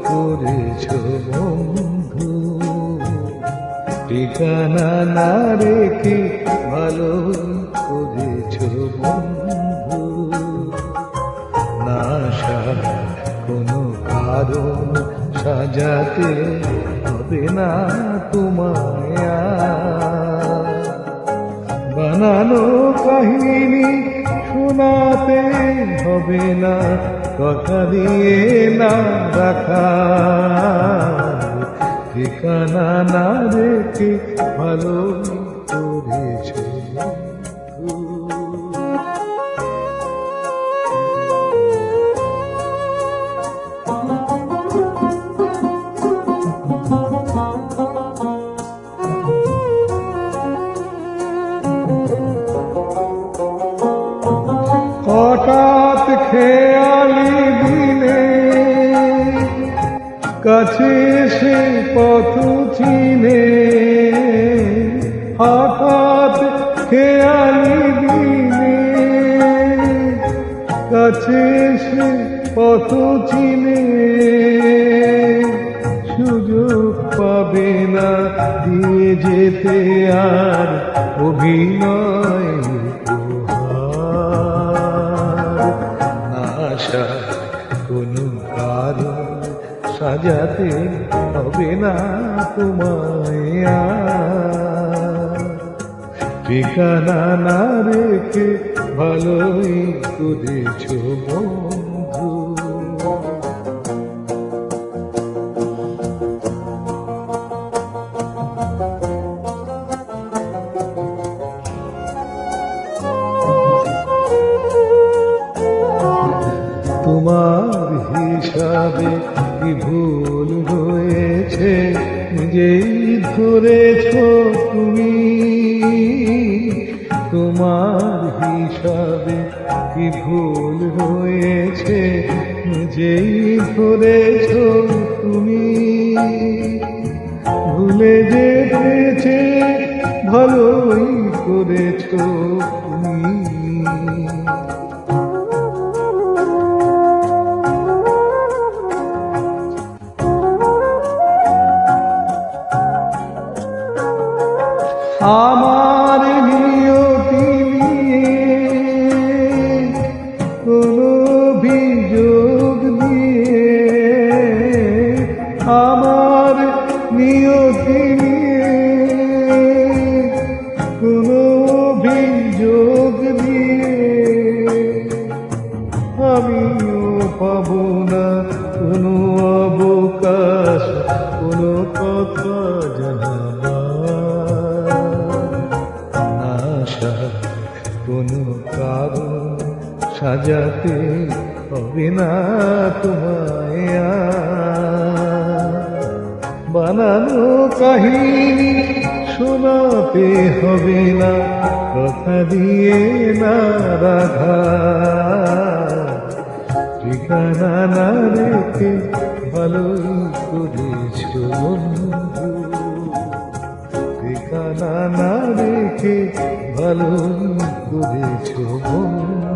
করেছ বন্ধু, ঠিকানা না রেখে ভালোই করেছ বন্ধু। না আসার কোনো কারণ সাজাতে হবে না তোমায় আর। বানানো কাহিনী শোনাতে হবে না, কথা দিয়ে না রাখা। ঠিকানা না রেখে ভালো করেছে হঠাৎ খেয়ালি দিনে কাছে এসে পথ চিনে। হঠাৎ খেয়ালি দিনে কাছে এসে পথ চিনে। সুযোগ পাবে না দিয়ে যেতে আর অভিনয় আশা। কোনো কারণ সাজাতে হবে না তোমায় আর। ঠিকানা না রেখে ভালোই করেছ বন্ধু। তোমার হিসাবে কি ভুল হয়েছে নিজেই ধরেছ তুমি। তোমার হিসাবে কি ভুল হয়েছে নিজেই ধরেছ তুমি। ভুলে যেতেছে ভালোই করেছ তুমি। আমার নিয়তি নিয়ে কোনো অভিযোগ দিয়ে, আমার নিয়তি নিয়ে কোনো অভিযোগ দিয়ে আমিও পাব না কোনো অবকাশ, কোনো কথা জানাবার। কোনো কারণ সাজাতে হবে না তোমায় আর। বানানো কাহিনী শোনাতে হবে না, কথা দিয়ে না রাখা। ঠিকানা না রেখে ভালোই করেছ বন্ধু। ঠিকানা না রেখে ভালো করেছ বন্ধু।